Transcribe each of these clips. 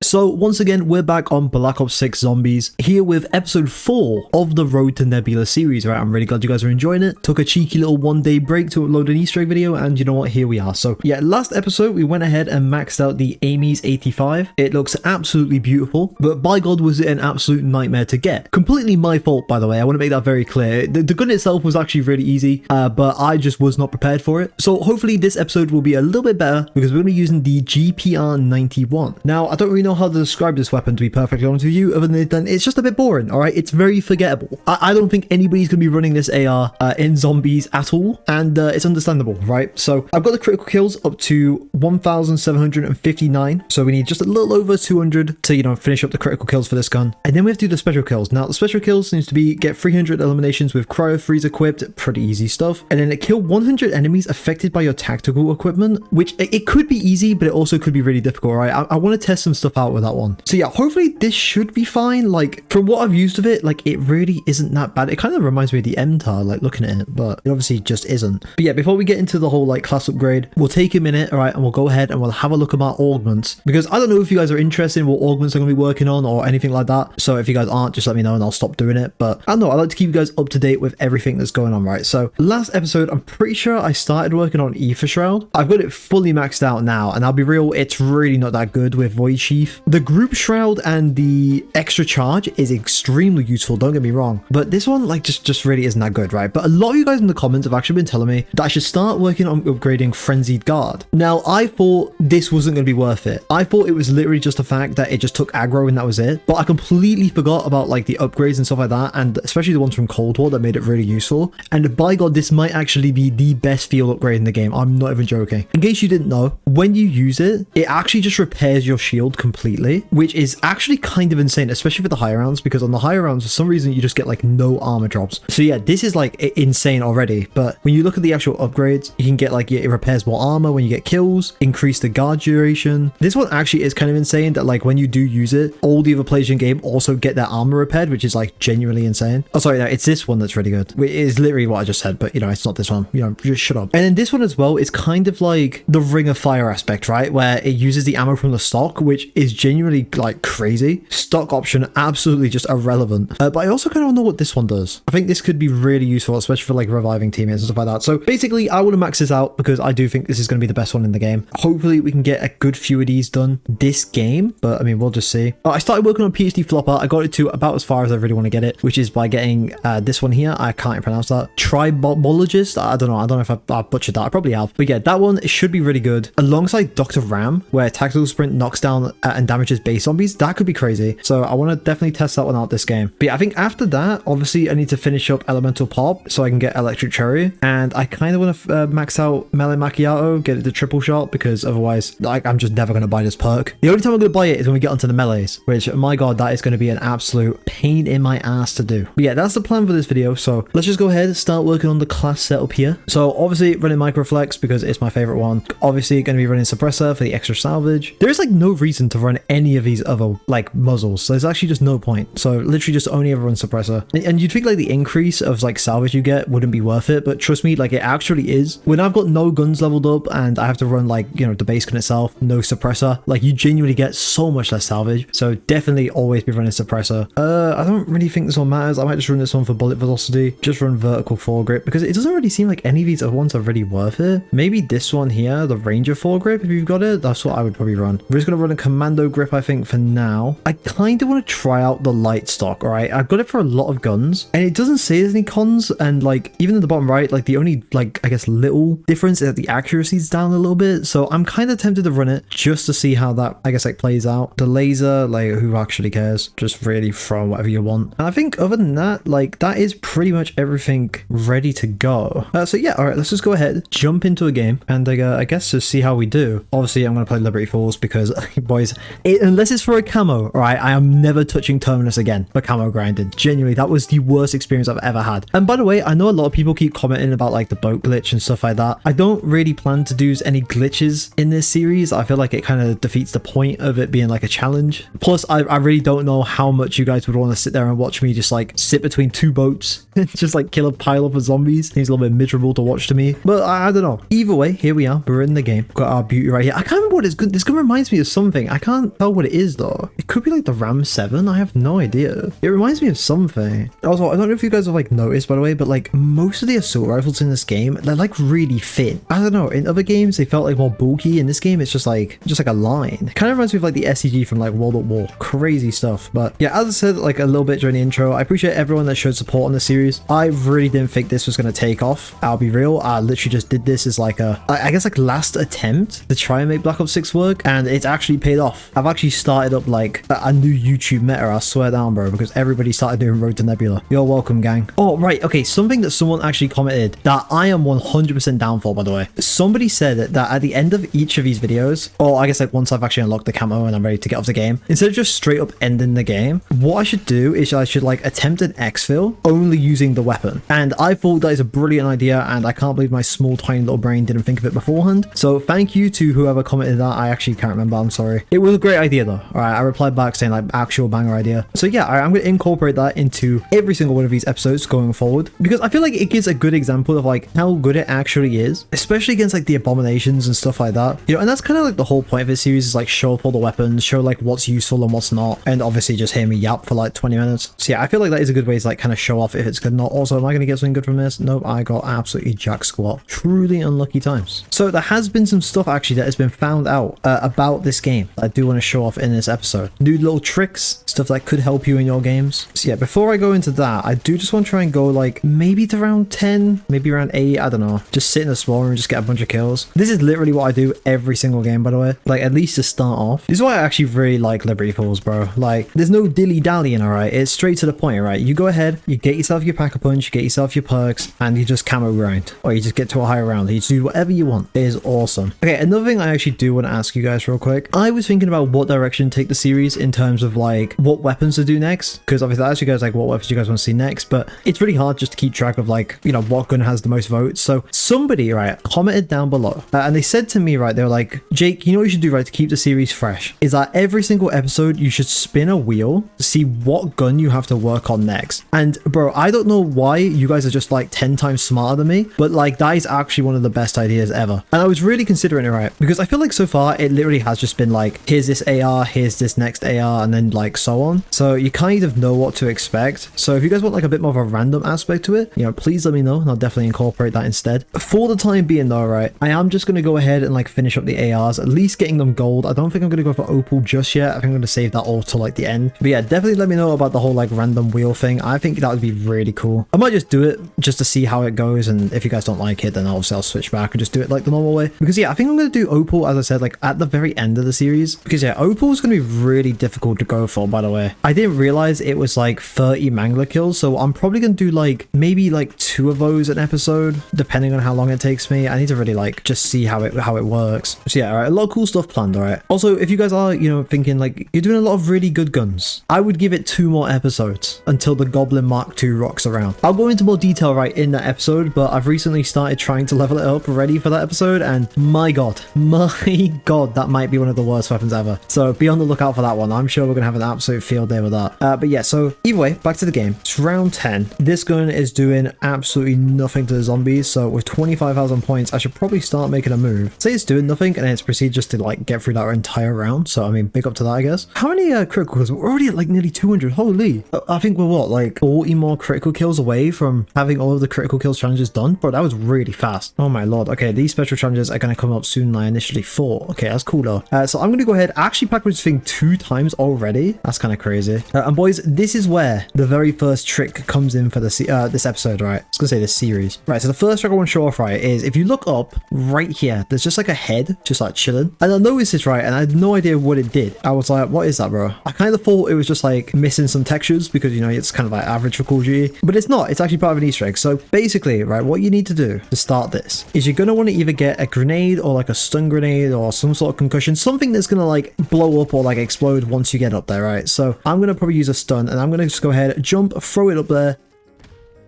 So once again, we're back on Black Ops 6 Zombies, here with episode 4 of the Road to Nebula series, right? I'm really glad you guys are enjoying it. Took a cheeky little one-day break to upload an Easter egg video, and you know what, here we are. So yeah, last episode, we went ahead and maxed out the 𝙈𝙚𝙦𝙨 85. It looks absolutely beautiful, but by God, was it an absolute nightmare to get. Completely my fault, by the way. I want to make that very clear. The gun itself was actually really easy, but I just was not prepared for it. So hopefully this episode will be a little bit better, because we're going to be using the GPR91. Now, I don't really know how to describe this weapon, to be perfectly honest with you, other than it's just a bit boring, all right? It's very forgettable. I don't think anybody's going to be running this AR in Zombies at all, and it's understandable, right? So I've got the critical kills up to 1,759, so we need just a little over 200 to, you know, finish up the critical kills for this gun. And then we have to do the special kills. Now, the special kills seems to be get 300 eliminations with cryo freeze equipped, pretty easy stuff, and then kill 100 enemies affected by your tactical equipment, which it could be easy, but it also could be really difficult, right? I want to test some stuff out with that one. So yeah, hopefully this should be fine. Like, from what I've used of it, like, it really isn't that bad. It kind of reminds me of the 𝑚TAR, like, looking at it, but it obviously just isn't. But yeah, before we get into the whole like class upgrade, we'll take a minute, all right, and we'll go ahead and we'll have a look at our augments, because I don't know if you guys are interested in what augments I'm going to be working on or anything like that. So if you guys aren't, just let me know and I'll stop doing it. But I don't know, I like to keep you guys up to date with everything that's going on, right? So last episode, I'm pretty sure I started working on Aether Shroud. I've got it fully maxed out now, and I'll be real, it's really not that good with Void Sheath. The group shroud and the extra charge is extremely useful, don't get me wrong, but this one like just really isn't that good, right? But a lot of you guys in the comments have actually been telling me that I should start working on upgrading Frenzied Guard. Now, I thought this wasn't going to be worth it. I thought it was literally just a fact that it just took aggro and that was it, but I completely forgot about like the upgrades and stuff like that, and especially the ones from Cold War that made it really useful. And by God, this might actually be the best field upgrade in the game. I'm not even joking. In case you didn't know, when you use it, it actually just repairs your shield completely, which is actually kind of insane, especially for the higher rounds, because on the higher rounds, for some reason, you just get like no armor drops. So yeah, this is like insane already. But when you look at the actual upgrades, you can get like, it repairs more armor when you get kills, increase the guard duration. This one actually is kind of insane that like when you do use it, all the other players in game also get their armor repaired, which is like genuinely insane. Oh, sorry, no, it's this one that's really good. It is literally what I just said, but you know, it's not this one. You know, just shut up. And then this one as well is kind of like the Ring of Fire aspect, right? Where it uses the ammo from the stock, which is genuinely like crazy. Stock option, absolutely just irrelevant. But I also kind of know what this one does. I think this could be really useful, especially for like reviving teammates and stuff like that. So basically, I want to max this out because I do think this is going to be the best one in the game. Hopefully, we can get a good few of these done this game, but I mean, we'll just see. I started working on PhD Flopper. I got it to about as far as I really want to get it, which is by getting this one here. I can't even pronounce that. Tribomologist. I don't know if I butchered that. I probably have. But yeah, that one, it should be really good. Alongside Dr. Ram, where tactical sprint knocks down and damages base zombies. That could be crazy. So I want to definitely test that one out this game. But yeah, I think after that, obviously I need to finish up Elemental Pop so I can get Electric Cherry. And I kind of want to max out Melee Macchiato, get it to triple shot, because otherwise like I'm just never going to buy this perk. The only time I'm going to buy it is when we get onto the melees, which my God, that is going to be an absolute pain in my ass to do. But yeah, that's the plan for this video. So let's just go ahead and start working on the class setup here. So obviously running Microflex because it's my favorite one. Obviously going to be running Suppressor for the extra salvage. There is like no reason to run any of these other like muzzles. So there's actually just no point. So literally just only ever run Suppressor. And you'd think like the increase of like salvage you get wouldn't be worth it, but trust me, like it actually is. When I've got no guns leveled up and I have to run like, you know, the base gun itself, no Suppressor, like you genuinely get so much less salvage. So definitely always be running Suppressor. I don't really think this one matters. I might just run this one for bullet velocity, just run vertical foregrip, because it doesn't really seem like any of these other ones are really worth it. Maybe this one here, the Ranger foregrip, if you've got it, that's what I would probably run. We're just going to run a commando grip, I think, for now. I kind of want to try out the light stock, all right? I've got it for a lot of guns, and it doesn't say there's any cons, and like, even in the bottom right, like the only, like, I guess, little difference is that the accuracy is down a little bit, so I'm kind of tempted to run it just to see how that, I guess, like, plays out. The laser, like, who actually cares? Just really throw whatever you want. And I think other than that, like, that is pretty much everything ready to go. So yeah, all right, let's just go ahead, jump into a game, and I guess just see how we do. Obviously, I'm going to play Liberty Falls because, boys, unless it's for a camo, all right, I am never touching Terminus again for camo grinding. Genuinely, that was the worst experience I've ever had. And by the way, I know a lot of people keep commenting about like the boat glitch and stuff like that. I don't really plan to do any glitches in this series. I feel like it kind of defeats the point of it being like a challenge. Plus, I really don't know how much you guys would want to sit there and watch me just like sit between two boats and just like kill a pile of zombies. Seems a little bit miserable to watch to me, but I don't know. Either way, here we are. We're in the game. Got our beauty right here. I can't remember what it's good. This gun reminds me of something. I can't can't tell what it is though. It could be like the Ram 7. I have no idea. It reminds me of something. Also, I don't know if you guys have like noticed, by the way, but like most of the assault rifles in this game, they're like really thin. I don't know. In other games, they felt like more bulky. In this game, it's just like a line. It kind of reminds me of like the SCG from like World at War. Crazy stuff. But yeah, as I said like a little bit during the intro, I appreciate everyone that showed support on the series. I really didn't think this was going to take off. I'll be real. I literally just did this as like I guess like last attempt to try and make Black Ops 6 work, and it's actually paid off. I've actually started up like a new YouTube meta, I swear down, bro, because everybody started doing Road to Nebula. You're welcome, gang. Oh, right. Okay, something that someone actually commented that I am 100% down for, by the way. Somebody said that at the end of each of these videos, or I guess like once I've actually unlocked the camo and I'm ready to get off the game, instead of just straight up ending the game, what I should do is I should like attempt an exfil only using the weapon. And I thought that is a brilliant idea, and I can't believe my small tiny little brain didn't think of it beforehand. So thank you to whoever commented that. I actually can't remember, I'm sorry. It was a great idea though. All right, I replied back saying like actual banger idea. So yeah, I'm going to incorporate that into every single one of these episodes going forward, because I feel like it gives a good example of like how good it actually is, especially against like the abominations and stuff like that, you know. And that's kind of like the whole point of this series, is like show off all the weapons, show like what's useful and what's not, and obviously just hear me yap for like 20 minutes. So yeah, I feel like that is a good way to like kind of show off if it's good or not. Also, am I going to get something good from this? Nope, I got absolutely jack squat. Truly unlucky times. So there has been some stuff actually that has been found out about this game that I do want to show off in this episode. New little tricks, stuff that could help you in your games. So yeah, before I go into that, I do just want to try and go like maybe to round 10, maybe around 8, I don't know. Just sit in the small room and just get a bunch of kills. This is literally what I do every single game, by the way. Like at least to start off. This is why I actually really like Liberty Falls, bro. Like there's no dilly-dallying, alright? It's straight to the point, right? You go ahead, you get yourself your pack-a-punch, you get yourself your perks, and you just camo grind. Or you just get to a higher round. You just do whatever you want. It is awesome. Okay, another thing I actually do want to ask you guys real quick. I was thinking about what direction to take the series in terms of like what weapons to do next, because obviously I asked you guys like what weapons you guys want to see next, but it's really hard just to keep track of like, you know, what gun has the most votes. So somebody, right, commented down below and they said to me, right, they were like, Jake, you know what you should do, right, to keep the series fresh is that every single episode you should spin a wheel to see what gun you have to work on next. And bro, I don't know why you guys are just like 10 times smarter than me, but like that is actually one of the best ideas ever. And I was really considering it, right, because I feel like so far it literally has just been like, here's this AR, here's this next AR, and then like so on. So you kind of know what to expect. So if you guys want like a bit more of a random aspect to it, you know, please let me know and I'll definitely incorporate that instead. For the time being though, right, I am just going to go ahead and like finish up the ARs, at least getting them gold. I don't think I'm going to go for Opal just yet. I think I'm going to save that all till like the end. But yeah, definitely let me know about the whole like random wheel thing. I think that would be really cool. I might just do it just to see how it goes, and if you guys don't like it, then obviously I'll switch back and just do it like the normal way. Because yeah, I think I'm going to do Opal, as I said, like at the very end of the series, because yeah, Opal is going to be really difficult to go for, by the way. I didn't realize it was like 30 mangler kills, so I'm probably going to do like maybe like 2 of those an episode, depending on how long it takes me. I need to really like just see how it works. So yeah, all right, a lot of cool stuff planned. All right, also if you guys are, you know, thinking like you're doing a lot of really good guns, I would give it 2 more episodes until the Goblin Mark II rocks around. I'll go into more detail right in that episode, but I've recently started trying to level it up ready for that episode, and my god, that might be one of the worst weapons ever. So be on the lookout for that one. I'm sure we're gonna have an absolute field day with that. But yeah, so either way, back to the game. It's round 10. This gun is doing absolutely nothing to the zombies, so with 25,000 points I should probably start making a move. Say it's doing nothing and then it's proceed just to like get through that entire round, so I mean, big up to that, I guess. How many critical kills? We're already at like nearly 200. Holy, I think we're what, like 40 more critical kills away from having all of the critical kills challenges done. Bro, that was really fast. Oh my lord. Okay, these special challenges are going to come up sooner than I initially thought. Okay, that's cool though. So I'm going to go ahead, actually pack this thing 2 times already. That's kind of crazy. And boys, this is where the very first trick comes in for this episode, right? I was gonna say this series. Right, so the first trick I want to show off, right, is if you look up right here, there's just like a head just like chilling. And I noticed this, right, and I had no idea what it did. I was like, what is that, bro? I kind of thought it was just like missing some textures because, you know, it's kind of like average for Call of Duty, but it's not. It's actually part of an Easter egg. So basically, right, what you need to do to start this is you're going to want to either get a grenade or like a stun grenade or some sort of concussion, something that's going to like blow up or like explode once you get up there, right? So I'm going to probably use a stun, and I'm going to just go ahead, jump, throw it up there,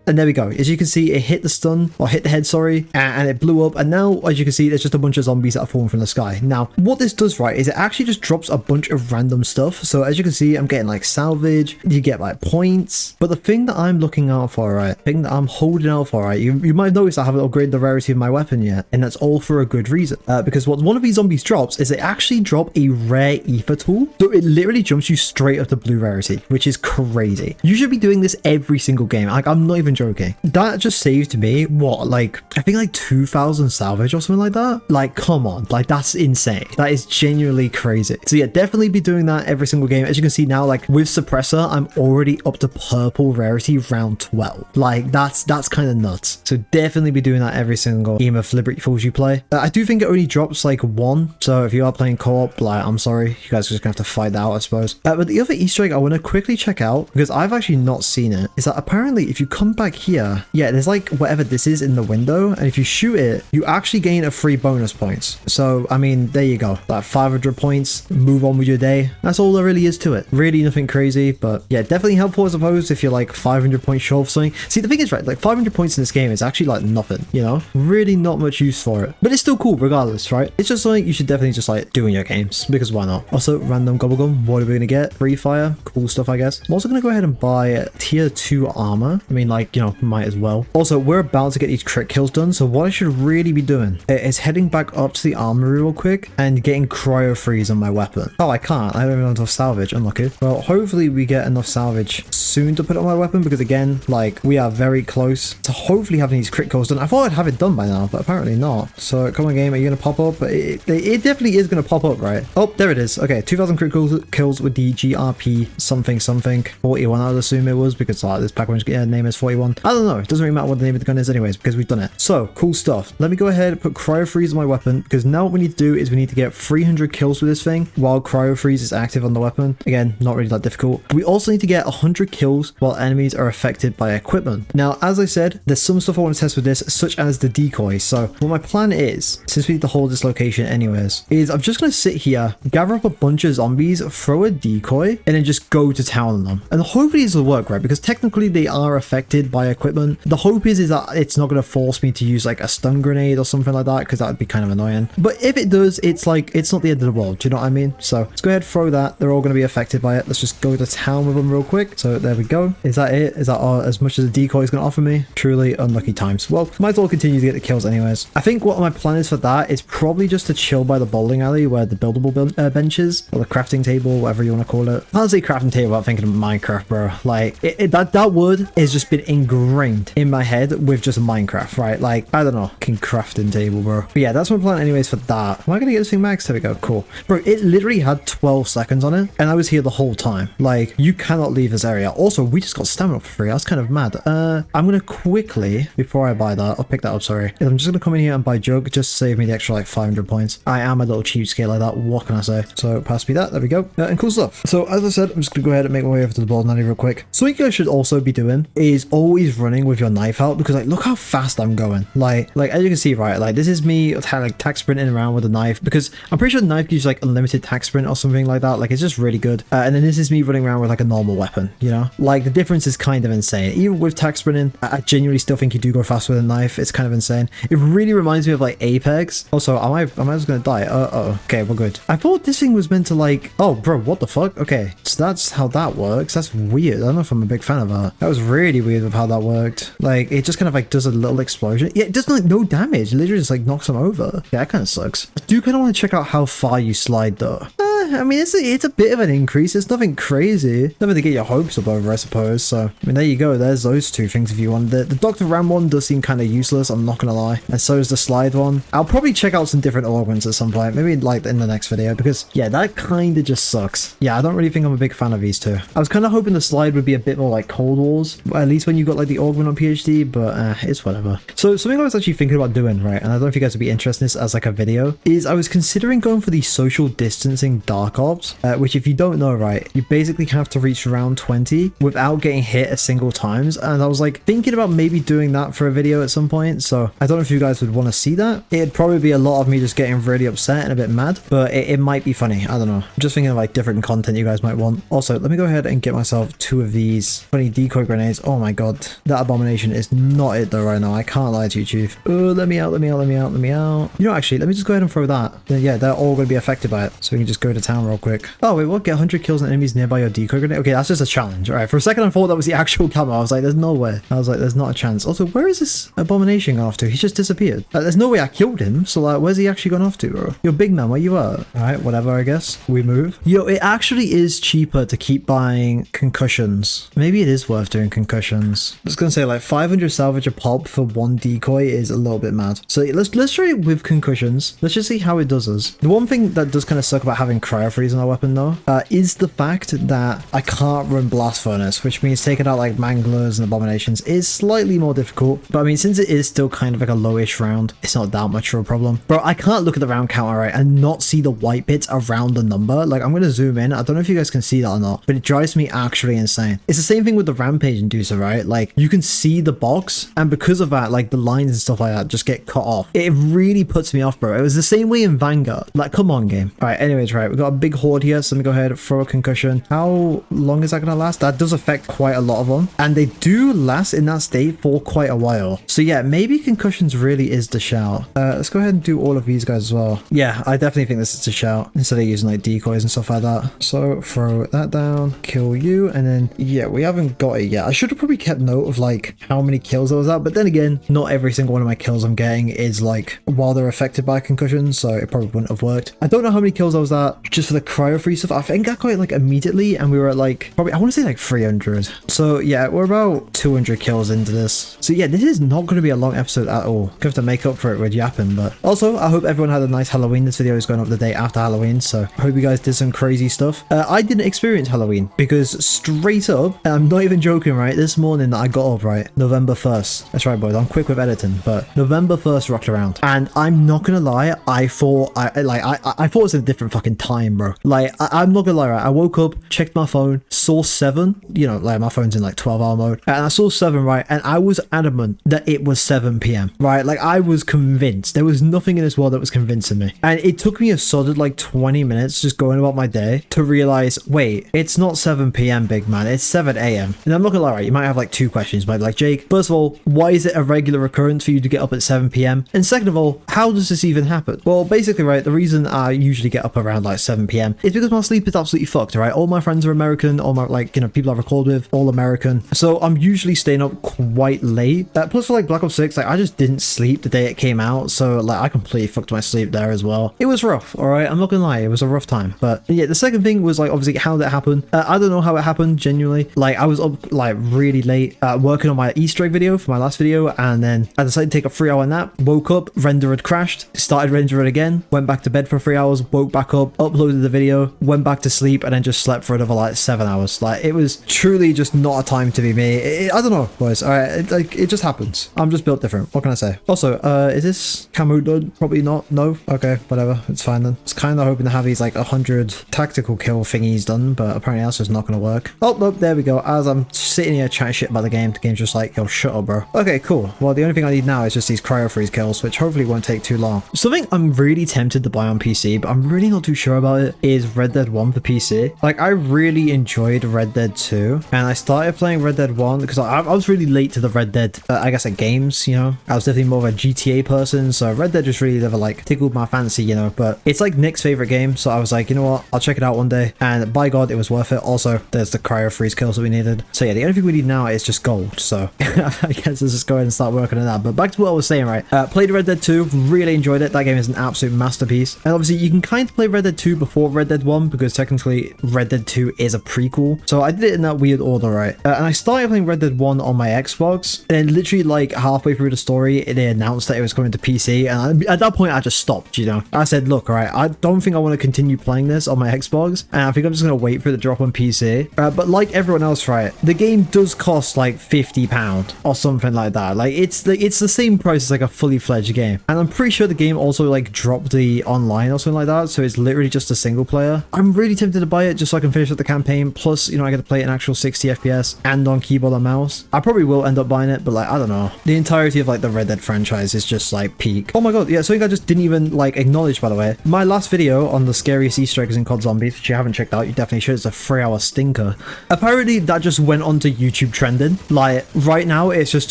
And there we go. As you can see, it hit the stun, or hit the head, sorry, and it blew up. And now, as you can see, there's just a bunch of zombies that are falling from the sky. Now, what this does, right, is it actually just drops a bunch of random stuff. So as you can see, I'm getting like salvage, you get like points. But the thing that I'm looking out for, right, thing that I'm holding out for, right, you might have noticed I haven't upgraded the rarity of my weapon yet. And that's all for a good reason. Because what one of these zombies drops is they actually drop a rare ether tool. So it literally jumps you straight up to blue rarity, which is crazy. You should be doing this every single game. Like, I'm not even joking. That just saved me, what, like, I think like 2,000 salvage or something like that. Like, come on, like, that's insane. That is genuinely crazy. So yeah, definitely be doing that every single game. As you can see now, like with suppressor, I'm already up to purple rarity round 12. Like, that's kind of nuts. So definitely be doing that every single game of Liberty Falls you play. I do think it only drops like one. So if you are playing co-op, like, I'm sorry, you guys are just gonna have to fight that out, I suppose. But the other Easter egg I want to quickly check out, because I've actually not seen it, is that apparently if you come back here, yeah, there's like whatever this is in the window, and if you shoot it, you actually gain a free bonus points. So I mean, there you go, like 500 points, move on with your day. That's all there really is to it. Really nothing crazy, but yeah, definitely helpful, I suppose, if you're like 500 points short of something. See, the thing is, right, like 500 points in this game is actually like nothing, you know, really not much use for it, but it's still cool regardless, right? It's just something you should definitely just like do in your games, because why not? Also, random gobblegum, what are we gonna get? Free fire, cool stuff, I guess. I'm also gonna go ahead and buy tier 2 armor. I mean, like, you know, might as well. Also, we're about to get these crit kills done, so what I should really be doing is heading back up to the armory real quick and getting cryo freeze on my weapon. Oh, I can't. I don't even have enough salvage. Unlucky. Well, hopefully we get enough salvage soon to put on my weapon, because again, like, we are very close to hopefully having these crit kills done. I thought I'd have it done by now, but apparently not. So come on, game, are you gonna pop up? It definitely is gonna pop up, right? Oh, there it is. Okay, 2,000 crit kills with the GRP something 41, I would assume it was, because this Pac-Man's name is 41. I don't know. It doesn't really matter what the name of the gun is anyways, because we've done it. So cool stuff. Let me go ahead and put cryo freeze on my weapon, because now what we need to do is we need to get 300 kills with this thing while cryo freeze is active on the weapon. Again, not really that difficult. We also need to get 100 kills while enemies are affected by equipment. Now, as I said, there's some stuff I want to test with this, such as the decoy. So what my plan is, since we need to hold this location anyways, is I'm just going to sit here, gather up a bunch of zombies, throw a decoy, and then just go to town on them. And hopefully this will work, right? Because technically they are affected by equipment. The hope is that it's not going to force me to use like a stun grenade or something like that, because that would be kind of annoying. But if it does, it's like, it's not the end of the world. Do you know what I mean? So let's go ahead and throw that. They're all going to be affected by it. Let's just go to town with them real quick. So there we go. Is that it? Is that as much as the decoy is going to offer me? Truly unlucky times. Well, might as well continue to get the kills anyways. I think what my plan is for that is probably just to chill by the bowling alley where the buildable benches, or the crafting table, whatever you want to call it. I can't say crafting table without thinking of Minecraft, bro. Like, that word has just been ingrained in my head with just Minecraft, right? Like, I don't know, fucking crafting table, bro. But yeah, that's my plan anyways for that. Am I gonna get this thing max? There we go, cool. Bro, it literally had 12 seconds on it, and I was here the whole time. Like, you cannot leave this area. Also, we just got stamina for free. That's kind of mad. I'm gonna quickly, before I buy that, I'll pick that up, sorry. I'm just gonna come in here and buy jug, just save me the extra like 500 points. I am a little cheapskate like that, what can I say? So pass me that, there we go. And cool stuff. So as I said, I'm just gonna go ahead and make my way over to the bowling alley real quick. Something you guys should also be doing is always running with your knife out, because like, look how fast I'm going. Like as you can see, right, like this is me like tack sprinting around with a knife, because I'm pretty sure the knife gives like unlimited tack sprint or something like that. Like, it's just really good. And then this is me running around with like a normal weapon, you know? Like, the difference is kind of insane. Even with tack sprinting, I genuinely still think you do go fast with a knife. It's kind of insane. It really reminds me of like Apex. Also, am I just gonna die? Okay, we're good. I thought this thing was meant to like, oh bro, what the fuck? Okay, so that's how that works. That's weird. I don't know if I'm a big fan of that. That was really weird with how that worked. Like, it just kind of like does a little explosion. Yeah, it does like no damage. It literally just like knocks them over. Yeah, that kind of sucks. I do kind of want to check out how far you slide though. I mean, it's a bit of an increase. It's nothing crazy. Nothing to get your hopes up over, I suppose. So, I mean, there you go. There's those two things if you want. The Dr. Ram one does seem kind of useless, I'm not gonna lie. And so is the slide one. I'll probably check out some different augments at some point. Maybe like in the next video, because yeah, that kind of just sucks. Yeah, I don't really think I'm a big fan of these two. I was kind of hoping the slide would be a bit more like Cold Wars, at least when you got like the augment on PhD, but it's whatever. So something I was actually thinking about doing, right, and I don't know if you guys would be interested in this as like a video, is I was considering going for the social distancing Dark Ops, which if you don't know, right, you basically have to reach round 20 without getting hit a single times. And I was like thinking about maybe doing that for a video at some point. So I don't know if you guys would want to see that. It'd probably be a lot of me just getting really upset and a bit mad, but it might be funny. I don't know. I'm just thinking of like different content you guys might want. Also, let me go ahead and get myself 2 of these funny decoy grenades. Oh my god, that abomination is not it though right now. I can't lie to you, Chief. Oh, let me out, let me out, let me out, let me out. You know, actually, let me just go ahead and throw that. Then yeah, they're all going to be affected by it. So we can just go to town real quick. Oh wait, what? Get 100 kills on enemies nearby your decoy grenade? Okay, that's just a challenge. All right, for a second I thought that was the actual camo. I was like, there's no way. I was like, there's not a chance. Also, where is this abomination gone off to? He's just disappeared. There's no way I killed him. So like, where's he actually gone off to, bro? Yo, big man, where you at? All right, whatever, I guess. We move. Yo, it actually is cheaper to keep buying concussions. Maybe it is worth doing concussions. I was gonna say like 500 salvage a pop for 1 decoy is a little bit mad. So let's try it with concussions. Let's just see how it does us. The one thing that does kind of suck about having cryo freeze on our weapon though, is the fact that I can't run blast furnace, which means taking out like manglers and abominations is slightly more difficult. But I mean, since it is still kind of like a lowish round, it's not that much of a problem. Bro, I can't look at the round counter, right, and not see the white bits around the number. Like, I'm gonna zoom in. I don't know if you guys can see that or not, but it drives me actually insane. It's the same thing with the rampage inducer, right? Like, you can see the box, and because of that, like the lines and stuff like that just get cut off. It really puts me off, bro. It was the same way in Vanguard. Like, come on, game. All right, anyways, right, we've got a big horde here, so let me go ahead and throw a concussion. How long is that gonna last? That does affect quite a lot of them, and they do last in that state for quite a while. So yeah, maybe concussions really is the shout. Let's go ahead and do all of these guys as well. Yeah, I definitely think this is a shout instead of using like decoys and stuff like that. So throw that down, kill you, and then yeah, we haven't got it yet. I should have probably kept note of like how many kills I was at, but then again, not every single one of my kills I'm getting is like while they're affected by concussions, so it probably wouldn't have worked. I don't know how many kills I was at just for the cryo free stuff. I think I got it like immediately, and we were at like probably, I want to say like 300. So yeah, we're about 200 kills into this. So yeah, this is not going to be a long episode at all. Gonna have to make up for it with yapping. But also, I hope everyone had a nice Halloween. This video is going up the day after Halloween, so I hope you guys did some crazy stuff. I didn't experience Halloween because straight up, and I'm not even joking, right, this morning I got up, right, November 1st. That's right, boys, I'm quick with editing, but November 1st rocked around, and I'm not gonna lie, I thought it was a different fucking time, bro. Like, I'm not gonna lie, right, I woke up, checked my phone, saw 7, you know, like my phone's in like 12-hour mode, and I saw 7, right, and I was adamant that it was 7 p.m, right? Like, I was convinced. There was nothing in this world that was convincing me, and it took me a solid like 20 minutes just going about my day to realize, wait, it's not 7 p.m, big man, it's 7 a.m. And I'm not gonna lie, right, you might have like 2 questions. You might be like, Jake, first of all, why is it a regular occurrence for you to get up at 7 p.m? And second of all, how does this even happen? Well, basically, right, the reason I usually get up around like 7 p.m is because my sleep is absolutely fucked, right? All my friends are American, all my, like, you know, people I record with, all American, so I'm usually staying up quite late. Plus for like Black Ops 6, like, I just didn't sleep the day it came out, so like I completely fucked my sleep there as well. It was rough, all right, I'm not gonna lie, it was a rough time. But yeah, the second thing was like obviously how that happened. I don't know how it happened genuinely. Like, I was up like really late working on my Easter egg video for my last video, and then I decided to take a 3-hour nap, woke up, render had crashed, started rendering again, went back to bed for 3 hours, woke back up, uploaded the video, went back to sleep, and then just slept for another like 7 hours. Like, it was truly just not a time to be me. I don't know, boys, all right, it just happens. I'm just built different, what can I say? Also, is this camo done? Probably not. No, okay, whatever, it's fine then. It's kind of hoping to have these like 100 tactical kill thingies done, but apparently that's just not gonna work. Oh nope, there we go. As I'm sitting here chatting shit about the game's just like, yo, shut up, bro. Okay, cool. Well, the only thing I need now is just these cryo freeze kills, which hopefully won't take too long. Something I'm really tempted to buy on PC, but I'm really not too sure about it, is Red Dead 1 for PC. Like, I really enjoyed Red Dead 2, and I started playing Red Dead 1 because I was really late to the Red Dead, I guess, like, games, you know. I was definitely more of a GTA person, so Red Dead just really never like tickled my fancy, you know. But it's like Nick's favorite game, so I was like, you know what, I'll check it out one day, and by god, it was worth it. Also, there's the cryo freeze kills that we needed. So yeah, the only thing we need now is just gold, so I guess let's just go ahead and start working on that. But back to what I was saying, right, played Red Dead 2, really enjoyed it. That game is an absolute masterpiece, and obviously you can kind of play Red Dead 2 before Red Dead 1 because technically Red Dead 2 is a prequel, so I did it in that weird order, right? And I started playing Red Dead 1 on my Xbox, and then literally like halfway through the story they announced that it was coming to PC, and at that point I just stopped, you know. I said, look, all right, I don't think I want to continue playing this on my Xbox, and I think I'm just gonna wait for it to drop on PC. But like everyone else, right, the game does cost like £50 or something like that. Like, it's the same price as like a fully fledged game, and I'm pretty sure the game also like dropped the online or something like that, so it's literally just just a single player. I'm really tempted to buy it just so I can finish up the campaign. Plus, you know, I get to play it in actual 60 FPS and on keyboard and mouse. I probably will end up buying it, but like, I don't know. The entirety of like the Red Dead franchise is just like peak. Oh my god, yeah, something I just didn't even like acknowledge, by the way. My last video on the scariest Easter eggs in COD Zombies, which you haven't checked out, you definitely should. It's a 3-hour stinker. Apparently, that just went onto YouTube trending. Like, right now, it's just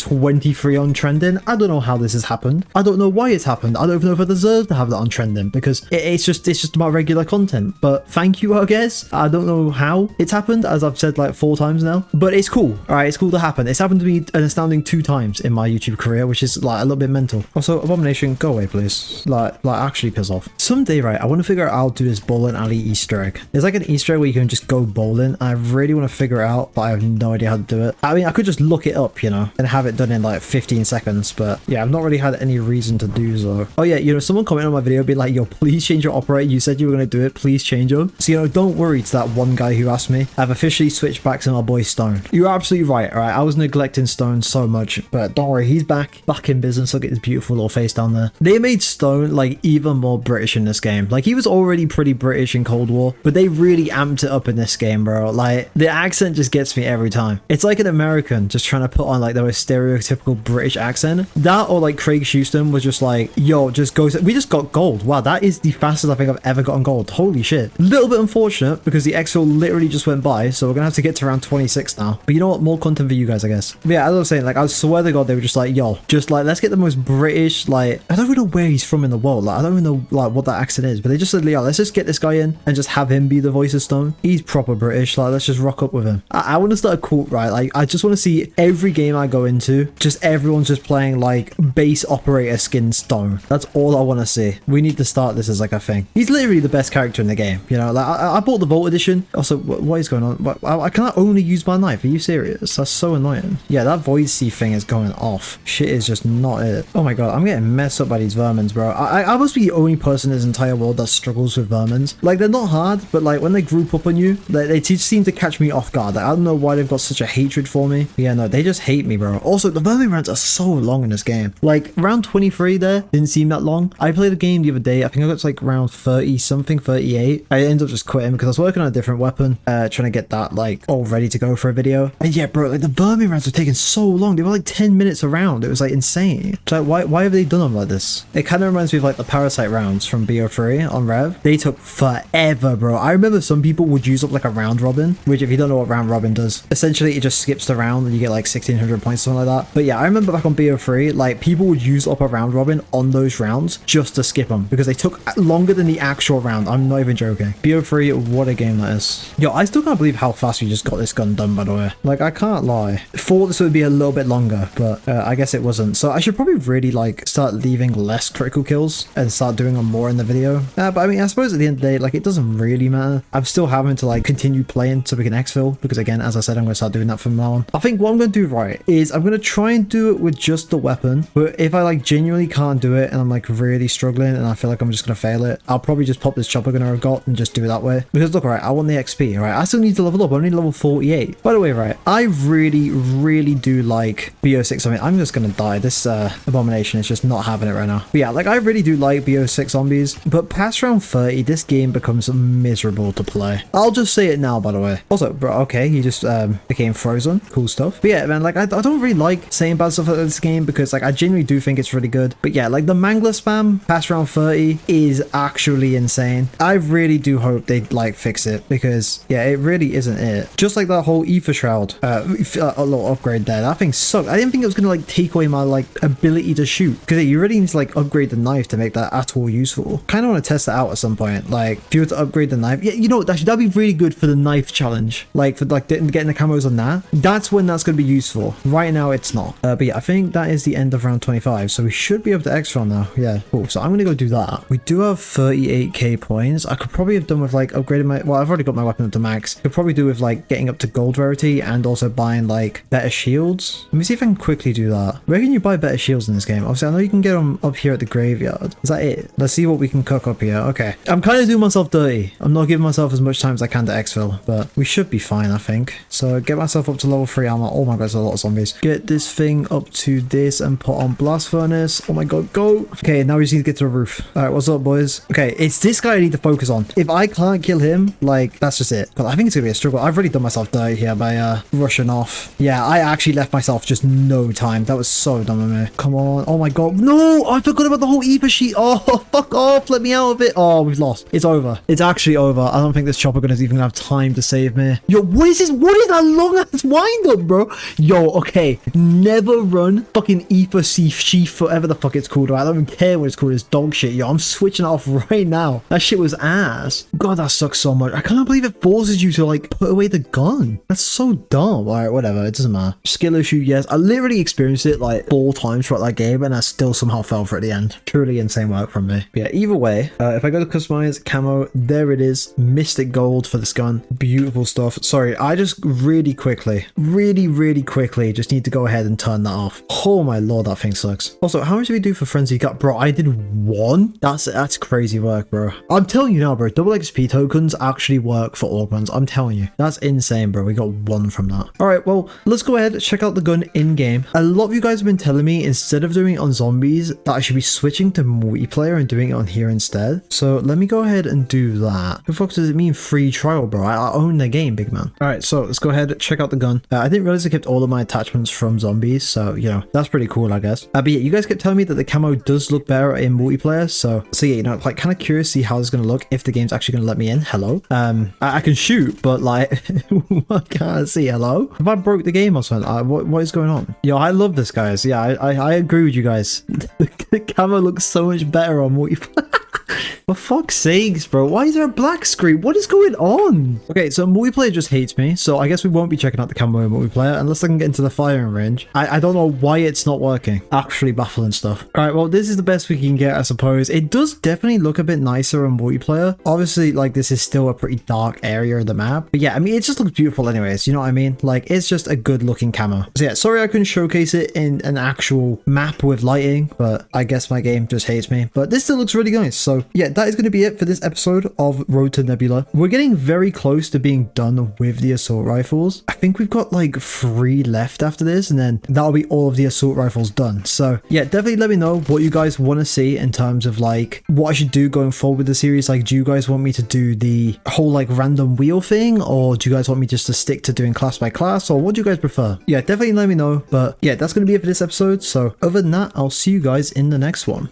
23 on trending. I don't know how this has happened. I don't know why it's happened. I don't even know if I deserve to have that on trending because it's just about regular content. But thank you, I guess. I don't know how it's happened, as I've said like 4 times now. But it's cool. All right, it's cool to happen. It's happened to me an astounding 2 times in my YouTube career, which is like a little bit mental. Also, Abomination, go away, please. Like actually piss off. Someday, right, I want to figure out how to do this bowling alley Easter egg. There's like an Easter egg where you can just go bowling. I really want to figure it out, but I have no idea how to do it. I mean, I could just look it up, you know, and have it done in like 15 seconds, but yeah, I've not really had any reason to do so. Oh yeah, you know, someone commented on my video, be like, yo, please change your operator. You said you were going to do it. Please change them. So, you know, don't worry to that one guy who asked me. I've officially switched back to my boy Stone. You're absolutely right, all right? I was neglecting Stone so much, but don't worry, he's back in business. Look at his beautiful little face down there. They made Stone like even more British in this game. Like, he was already pretty British in Cold War, but they really amped it up in this game, bro. Like, the accent just gets me every time. It's like an American just trying to put on like the most stereotypical British accent. That or like Craig Houston was just like, yo, just go. We just got gold. Wow, that is the fastest I think I've ever gotten gold. Holy shit. Little bit unfortunate because the exfil literally just went by, so we're gonna have to get to around 26 now. But you know what? More content for you guys, I guess. But yeah, as I was saying, like, I swear to God, they were just like, yo, just like, let's get the most British, like, I don't even know where he's from in the world. Like, I don't even know like what that accent is, but they just said, yo, let's just get this guy in and just have him be the voice of Stone. He's proper British. Like, let's just rock up with him. I want to start a cult, right? Like, I just want to see every game I go into, just everyone's just playing like base operator skin Stone. That's all I want to see. We need to start this as like a thing. He's literally the best character in the game, you know. Like, I bought the Vault edition. Also, what is going on? I cannot only use my knife. Are you serious? That's so annoying. Yeah, that void sea thing is going off. Shit is just not it. Oh my god, I'm getting messed up by these vermins, bro. I must be the only person in this entire world that struggles with vermins. Like, they're not hard, but like when they group up on you, they just seem to catch me off guard. Like, I don't know why they've got such a hatred for me. But yeah, no, they just hate me, bro. Also, the vermin rounds are so long in this game. Like, round 23 there didn't seem that long. I played a game the other day. I think I got to like round 30 something, 38. I ended up just quitting because I was working on a different weapon, trying to get that like all ready to go for a video. And yeah, bro, like the vermin rounds were taking so long. They were like 10 minutes around. It was like insane. So like, why have they done them like this? It kind of reminds me of like the Parasite rounds from BO3 on Rev. They took forever, bro. I remember some people would use up like a round robin, which if you don't know what round robin does, essentially it just skips the round and you get like 1600 points, something like that. But yeah, I remember back on BO3, like people would use up a round robin on those rounds just to skip them because they took longer than the actual round. I'm not even joking. BO3, what a game that is. Yo, I still can't believe how fast we just got this gun done, by the way. Like, I can't lie. Thought this would be a little bit longer, but I guess it wasn't. So I should probably really like start leaving less critical kills and start doing them more in the video. But I mean, I suppose at the end of the day, like, it doesn't really matter. I'm still having to like continue playing so we can exfil because again, as I said, I'm going to start doing that from now on. I think what I'm going to do right is I'm going to try and do it with just the weapon, but if I like genuinely can't do it and I'm like really struggling and I feel like I'm just going to fail it, I'll probably just pop this chopper gun I've got and just do it that way. Because look, right, I want the XP, right? I still need to level up. I'm only level 48. By the way, right, I really do like BO6. I mean, I'm just going to die. This Abomination is just not having it right now. But yeah, like I really do like BO6 Zombies, but past round 30, this game becomes miserable to play. I'll just say it now, by the way. Also, bro, okay, he just became frozen. Cool stuff. But yeah, man, like I don't really like saying bad stuff about this game because like I genuinely do think it's really good. But yeah, like the mangler spam past round 30 is actually insane. I really do hope they like fix it because yeah, it really isn't it. Just like that whole Ether Shroud a little upgrade there. That thing sucked. I didn't think it was gonna like take away my like ability to shoot because you really need to like upgrade the knife to make that at all useful. Kind of want to test that out at some point. Like if you were to upgrade the knife, yeah, you know, that'd be really good for the knife challenge. Like for like getting the camos on that. That's when that's gonna be useful. Right now it's not. But yeah, I think that is the end of round 25. So we should be able to exfil now. Yeah, cool. So I'm gonna go do that. We do have 38k points. I could probably have done with like upgrading my, well, I've already got my weapon up to max. Could probably do with like getting up to gold rarity and also buying like better shields. Let me see if I can quickly do that. Where can you buy better shields in this game? Obviously I know you can get them up here at the graveyard. Is that it? Let's see what we can cook up here. Okay, I'm kind of doing myself dirty. I'm not giving myself as much time as I can to exfil, but we should be fine, I think. So get myself up to level 3 armor. Oh my god, there's a lot of zombies. Get this thing up to this and put on blast furnace. Oh my god, go. Okay, now we just need to get to the roof. All right, what's up, boys? Okay, it's this guy I need need to focus on. If I can't kill him, like, that's just it. But I think it's gonna be a struggle. I've already done myself dirty here by rushing off. Yeah, I actually left myself just no time. That was so dumb of me. Come on. Oh my god. No, I forgot about the whole ether sheet. Oh, fuck off. Let me out of it. Oh, we've lost. It's over. It's actually over. I don't think this chopper gonna even have time to save me. Yo, what is this? What is that long ass wind up, bro? Yo, okay. Never run fucking ether sheath, whatever the fuck it's called. Right? I don't even care what it's called. It's dog shit. Yo, I'm switching it off right now. That shit was ass. God, that sucks so much. I can't believe it forces you to like put away the gun. That's so dumb. All right, whatever. It doesn't matter. Skill issue, yes. I literally experienced it like 4 times throughout that game, and I still somehow fell for it at the end. Truly insane work from me. But yeah, either way, if I go to customize camo, there it is. Mystic gold for this gun. Beautiful stuff. Sorry, I just really quickly just need to go ahead and turn that off. Oh my lord, that thing sucks. Also, how much did we do for frenzy gut? Bro, I did 1. That's crazy work, bro. I'm telling you now, bro, double XP tokens actually work for all guns. I'm telling you, that's insane, bro. We got 1 from that. All right, well, let's go ahead, check out the gun in game. A lot of you guys have been telling me instead of doing it on zombies that I should be switching to multiplayer and doing it on here instead. So let me go ahead and do that. What the fuck does it mean free trial, bro? I own the game, big man. All right, so let's go ahead, check out the gun. I didn't realize I kept all of my attachments from zombies, so you know, that's pretty cool, I guess. But yeah, you guys kept telling me that the camo does look better in multiplayer, so yeah, you know, like kind of curious to see how it's gonna look if the game's actually gonna let me in. Hello. I can shoot, but like I can't see. Hello. Have I broke the game or something? What is going on? Yo, I love this, guys. Yeah, I agree with you guys. The camo looks so much better on multiplayer. For fuck's sakes, bro. Why is there a black screen? What is going on? Okay, so multiplayer just hates me, so I guess we won't be checking out the camo in multiplayer unless I can get into the firing range. I don't know why it's not working. Actually baffling stuff. All right, well, this is the best we can get, I suppose. It does definitely look a bit nicer on multiplayer. Obviously, like, this is still a pretty dark area of the map. But yeah, I mean, it just looks beautiful anyways, you know what I mean? Like, it's just a good looking camo. So yeah, sorry I couldn't showcase it in an actual map with lighting, but I guess my game just hates me. But this still looks really nice. So yeah, that is going to be it for this episode of Road to Nebula. We're getting very close to being done with the assault rifles. I think we've got like 3 left after this, and then that'll be all of the assault rifles done. So yeah, definitely let me know what you guys want to see in terms of like what I should do going forward with the series. Like, do you guys want me to do the whole like random wheel thing, or do you guys want me just to stick to doing class by class, or what do you guys prefer? Yeah, definitely let me know. But yeah, that's going to be it for this episode. So other than that, I'll see you guys in the next one.